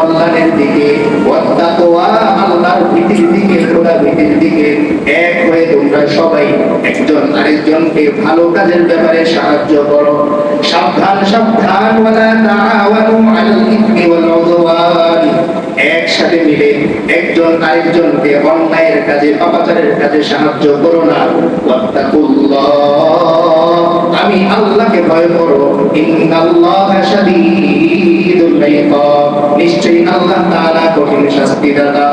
কল্যাণের দিকে, ওয়াত্তাকওয়া আল্লাহর ভীতির দিকে, খোদা ভীতির দিকে এক হয়ে তোমরা সবাই একজন আরেকজনকে ভালো কাজের ব্যাপারে সাহায্য করো। সাবধান সাবধান, ওয়ালা তাআওয়ানু আলাল ইসমি ওয়াল উদওয়ান, একসাথে মিলে একজন আরেকজনকে অন্যায়ের কাজে, পাপাচারের কাজে সাহায্য করো না। ওয়াত্তাকুল্লাহ, আমি আল্লাহকে ভয় করো। ইন্নাল্লাহা শাদীদুল ইকাব, নিশ্চয়ই আল্লাহ তাআলা কঠিন শাস্তিদাতা।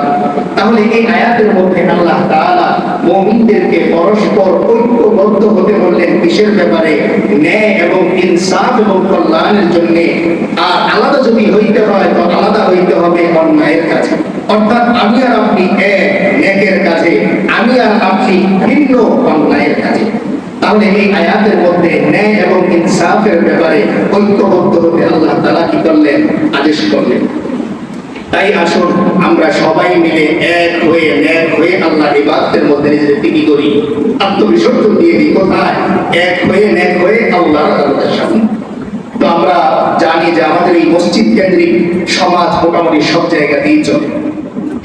তাহলে এই আয়াতের মধ্যে আল্লাহ তাআলা মুমিনদেরকে পরস্পর ঐক্যবদ্ধ হতে বললেন কিসের ব্যাপারে? ন্যায় এবং ইনসাফ এবং কল্যাণের জন্য। আর আলাদা যদি হইতে হয় তো আলাদা হইতে হবে অন্যায়ের কাছে। অর্থাৎ আমি আর আপনি এক নেকের কাজে, আমি আর আপনি ভিন্ন অন্যায়ের কাজে। তাহলে এই আয়াতের মধ্যে ন্যায় এবং ইনসাফের ব্যাপারে ঐক্যবদ্ধ হতে আল্লাহ তাআলা কি করলেন? আদেশ করলেন। তাই আসুন আমরা সবাই মিলে এক হয়ে আল্লাহর ইবাদতের মধ্যে নিজেদেরকে কি করি? আত্মবিসর্জন দিয়ে দিই। কোথায়? এক হয়ে আল্লাহর আদালতের সামনে। তো আমরা জানি যে আমাদের এই মসজিদ কেন্দ্রিক সমাজ মোটামুটি সব জায়গাতেই চলে।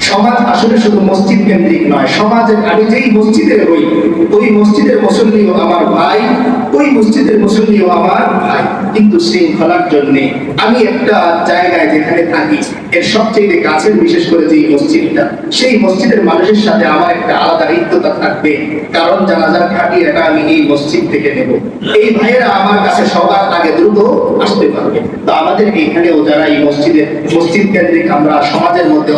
সমাজ আসলে শুধু মসজিদ কেন্দ্রিক নয়। সমাজের আমি যেই মসজিদের হই, ওই মসজিদের মুসল্লিও আমার ভাই, ওই মসজিদের মুসল্লিও আমার ভাই। কিন্তু শৃঙ্খলার জন্য আমি একটা জায়গায় যেখানে থাকি, এর সবচেয়ে কাছের, বিশেষ করে যে মসজিদটা, সেই মসজিদের মানুষের সাথে আমার একটা আলাদা হৃদ্যতা থাকবে। কারণ জানাজার খাটিয়াটা আমি এই মসজিদ থেকে নেব। এই ভাইয়েরা আমার কাছে সবার আগে দ্রুত আসতে পারবে। তো আমাদের এখানেও যারা এই মসজিদ কেন্দ্রিক আমরা সমাজের মধ্যে